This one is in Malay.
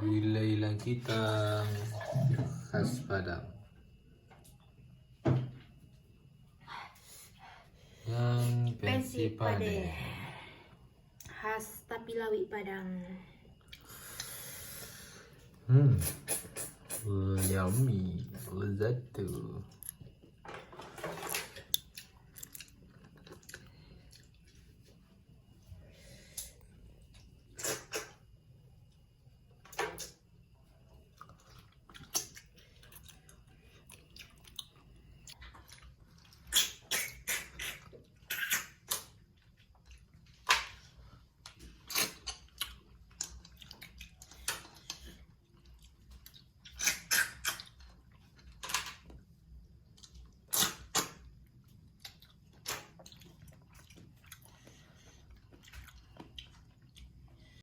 Gila-gilaan kita khas Padang. Yang pensi padeh. Khas tapi lawi Padang. Yummy, lezat tu.